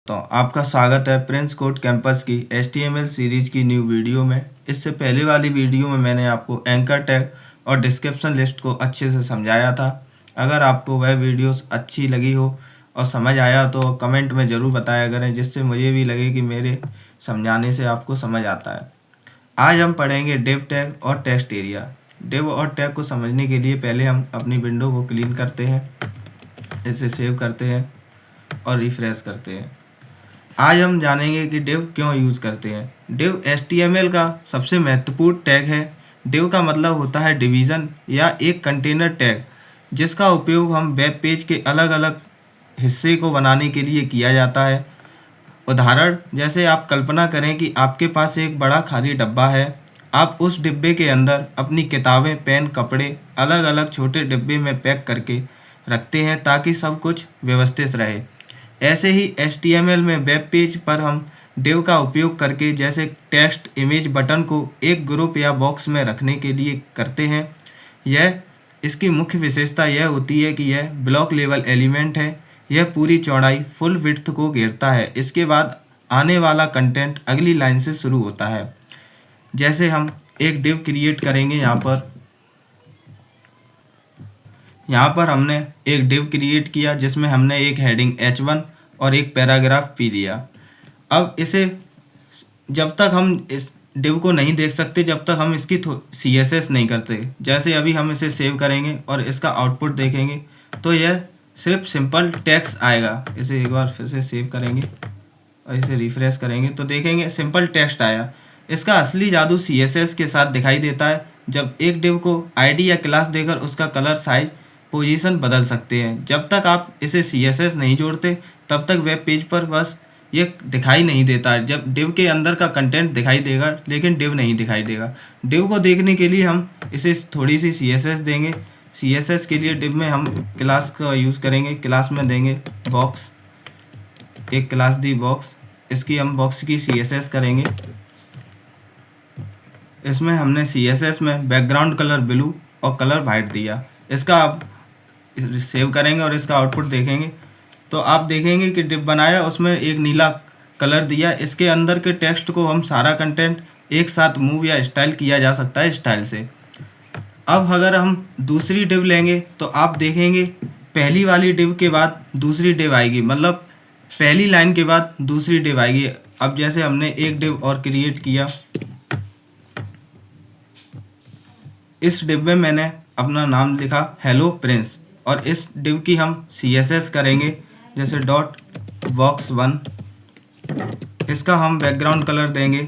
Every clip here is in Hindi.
तो आपका स्वागत है प्रिंस कोड कैंपस की HTML सीरीज की न्यू वीडियो में। इससे पहले वाली वीडियो में मैंने आपको एंकर टैग और डिस्क्रिप्शन लिस्ट को अच्छे से समझाया था। अगर आपको वह वीडियोस अच्छी लगी हो और समझ आया तो कमेंट में ज़रूर बताया करें, जिससे मुझे भी लगे कि मेरे समझाने से आपको समझ आता है। आज हम पढ़ेंगे डिव टैग और टेक्स्ट एरिया। डिव और टैग को समझने के लिए पहले हम अपनी विंडो को क्लीन करते हैं, इसे सेव करते हैं और रिफ्रेश करते हैं। आज हम जानेंगे कि डिव क्यों यूज़ करते हैं। डिव HTML का सबसे महत्वपूर्ण टैग है। डिव का मतलब होता है डिवीज़न या एक कंटेनर टैग, जिसका उपयोग हम वेब पेज के अलग अलग हिस्से को बनाने के लिए किया जाता है। उदाहरण जैसे आप कल्पना करें कि आपके पास एक बड़ा खाली डब्बा है। आप उस डिब्बे के अंदर अपनी किताबें, पेन, कपड़े अलग अलग छोटे डिब्बे में पैक करके रखते हैं ताकि सब कुछ व्यवस्थित रहे। ऐसे ही HTML में वेब पेज पर हम डिव का उपयोग करके जैसे टेक्स्ट, इमेज, बटन को एक ग्रुप या बॉक्स में रखने के लिए करते हैं। यह इसकी मुख्य विशेषता यह होती है कि यह ब्लॉक लेवल एलिमेंट है। यह पूरी चौड़ाई फुल विड्थ को घेरता है। इसके बाद आने वाला कंटेंट अगली लाइन से शुरू होता है। जैसे हम एक डिव क्रिएट करेंगे। यहाँ पर हमने एक डिव क्रिएट किया जिसमें हमने एक हेडिंग H1 और एक पैराग्राफ P दिया। अब इसे जब तक हम इस डिव को नहीं देख सकते जब तक हम इसकी CSS नहीं करते। जैसे अभी हम इसे सेव करेंगे और इसका आउटपुट देखेंगे तो यह सिर्फ सिंपल टेक्स्ट आएगा। इसे एक बार फिर से सेव करेंगे और इसे रिफ्रेश करेंगे तो देखेंगे सिंपल टेक्स्ट आया। इसका असली जादू CSS के साथ दिखाई देता है। जब एक डिव को ID या क्लास देकर उसका कलर, साइज, पोजीशन बदल सकते हैं। जब तक आप इसे CSS नहीं जोड़ते तब तक वेब पेज पर बस ये दिखाई नहीं देता है। जब डिव के अंदर का कंटेंट दिखाई देगा लेकिन डिव नहीं दिखाई देगा। डिव को देखने के लिए हम इसे थोड़ी सी CSS देंगे। CSS के लिए डिव में हम क्लास का यूज़ करेंगे। क्लास में देंगे बॉक्स, एक क्लास दी बॉक्स। इसकी हम बॉक्स की CSS करेंगे। इसमें हमने CSS में बैकग्राउंड कलर ब्लू और कलर वाइट दिया। इसका आप सेव करेंगे और इसका आउटपुट देखेंगे तो आप देखेंगे कि डिव बनाया, उसमें एक नीला कलर दिया। इसके अंदर के टेक्स्ट को हम सारा कंटेंट एक साथ मूव या स्टाइल किया जा सकता है स्टाइल से। अब अगर हम दूसरी डिव लेंगे तो आप देखेंगे पहली वाली डिव के बाद दूसरी डिव आएगी, मतलब पहली लाइन के बाद दूसरी डिव आएगी। अब जैसे हमने एक डिव और क्रिएट किया। इस डिव में मैंने अपना नाम लिखा हेलो प्रिंस और इस डिव की हम CSS करेंगे जैसे .box1। इसका हम बैकग्राउंड कलर देंगे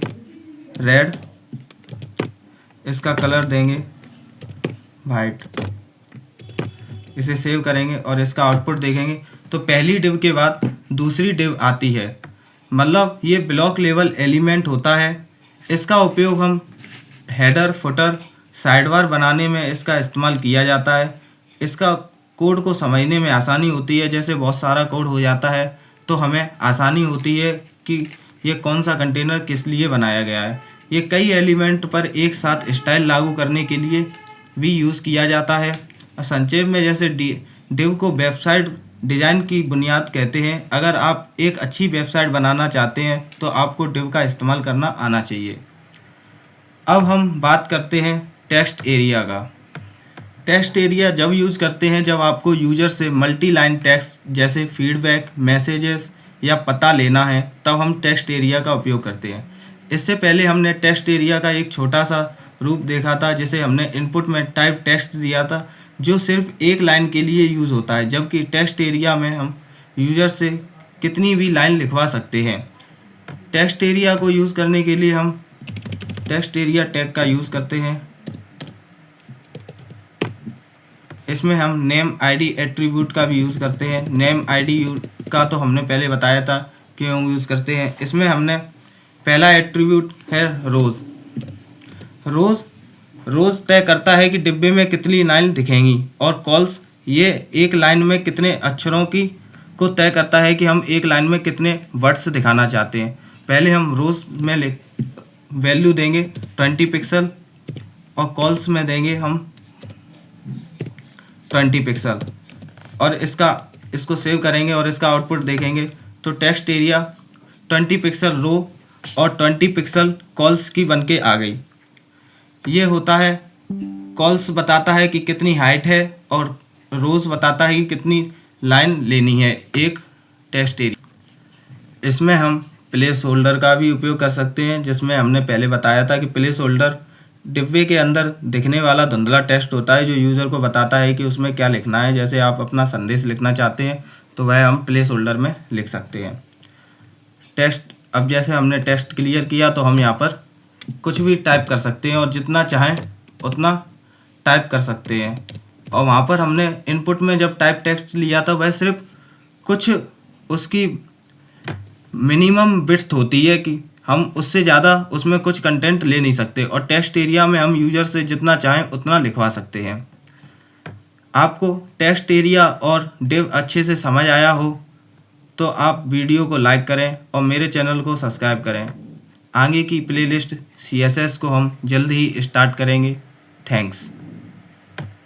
रेड, इसका कलर देंगे वाइट। इसे सेव करेंगे और इसका आउटपुट देखेंगे तो पहली डिव के बाद दूसरी डिव आती है, मतलब ये ब्लॉक लेवल एलिमेंट होता है। इसका उपयोग हम हेडर, फुटर, साइडबार बनाने में इसका इस्तेमाल किया जाता है। इसका कोड को समझने में आसानी होती है। जैसे बहुत सारा कोड हो जाता है तो हमें आसानी होती है कि ये कौन सा कंटेनर किस लिए बनाया गया है। ये कई एलिमेंट पर एक साथ स्टाइल लागू करने के लिए भी यूज़ किया जाता है। संक्षेप में जैसे डिव को वेबसाइट डिज़ाइन की बुनियाद कहते हैं। अगर आप एक अच्छी वेबसाइट बनाना चाहते हैं तो आपको डिव का इस्तेमाल करना आना चाहिए। अब हम बात करते हैं टेक्स्ट एरिया का। टेक्स्ट एरिया जब यूज़ करते हैं जब आपको यूज़र से मल्टी लाइन टेक्स्ट जैसे फीडबैक, मैसेजेस या पता लेना है, तब हम टेक्स्ट एरिया का उपयोग करते हैं। इससे पहले हमने टेक्स्ट एरिया का एक छोटा सा रूप देखा था जिसे हमने इनपुट में टाइप टेक्स्ट दिया था, जो सिर्फ एक लाइन के लिए यूज़ होता है। जबकि टेक्स्ट एरिया में हम यूज़र से कितनी भी लाइन लिखवा सकते हैं। टेक्स्ट एरिया को यूज़ करने के लिए हम टेक्स्ट एरिया टैग का यूज़ करते हैं। इसमें हम नेम ID एट्रीब्यूट का भी यूज़ करते हैं। नेम ID का तो हमने पहले बताया था क्यों यूज़ करते हैं। इसमें हमने पहला एट्रीब्यूट है रोज़ तय करता है कि डिब्बे में कितनी लाइन दिखेंगी, और कॉल्स ये एक लाइन में कितने अक्षरों की को तय करता है कि हम एक लाइन में कितने वर्ड्स दिखाना चाहते हैं। पहले हम रोज़ में वैल्यू देंगे 20 पिक्सल और कॉल्स में देंगे हम 20 पिक्सल और इसको सेव करेंगे और इसका आउटपुट देखेंगे तो टेक्स्ट एरिया 20 पिक्सल रो और 20 पिक्सल कॉल्स की बन के आ गई। ये होता है, कॉल्स बताता है कि कितनी हाइट है और रोज बताता है कि कितनी लाइन लेनी है एक टेक्स्ट एरिया। इसमें हम प्लेस होल्डर का भी उपयोग कर सकते हैं, जिसमें हमने पहले बताया था कि प्लेस होल्डर डिब्बे के अंदर दिखने वाला धुंधला टेक्स्ट होता है जो यूज़र को बताता है कि उसमें क्या लिखना है। जैसे आप अपना संदेश लिखना चाहते हैं तो वह हम प्लेस होल्डर में लिख सकते हैं। टेक्स्ट, अब जैसे हमने टेक्स्ट क्लियर किया तो हम यहाँ पर कुछ भी टाइप कर सकते हैं और जितना चाहें उतना टाइप कर सकते हैं। और वहाँ पर हमने इनपुट में जब टाइप टेक्स्ट लिया था वह सिर्फ कुछ उसकी मिनिमम विड्थ होती है कि हम उससे ज़्यादा उसमें कुछ कंटेंट ले नहीं सकते, और टेक्स्ट एरिया में हम यूज़र से जितना चाहें उतना लिखवा सकते हैं। आपको टेक्स्ट एरिया और डिव अच्छे से समझ आया हो तो आप वीडियो को लाइक करें और मेरे चैनल को सब्सक्राइब करें। आगे की प्लेलिस्ट CSS को हम जल्द ही स्टार्ट करेंगे। थैंक्स।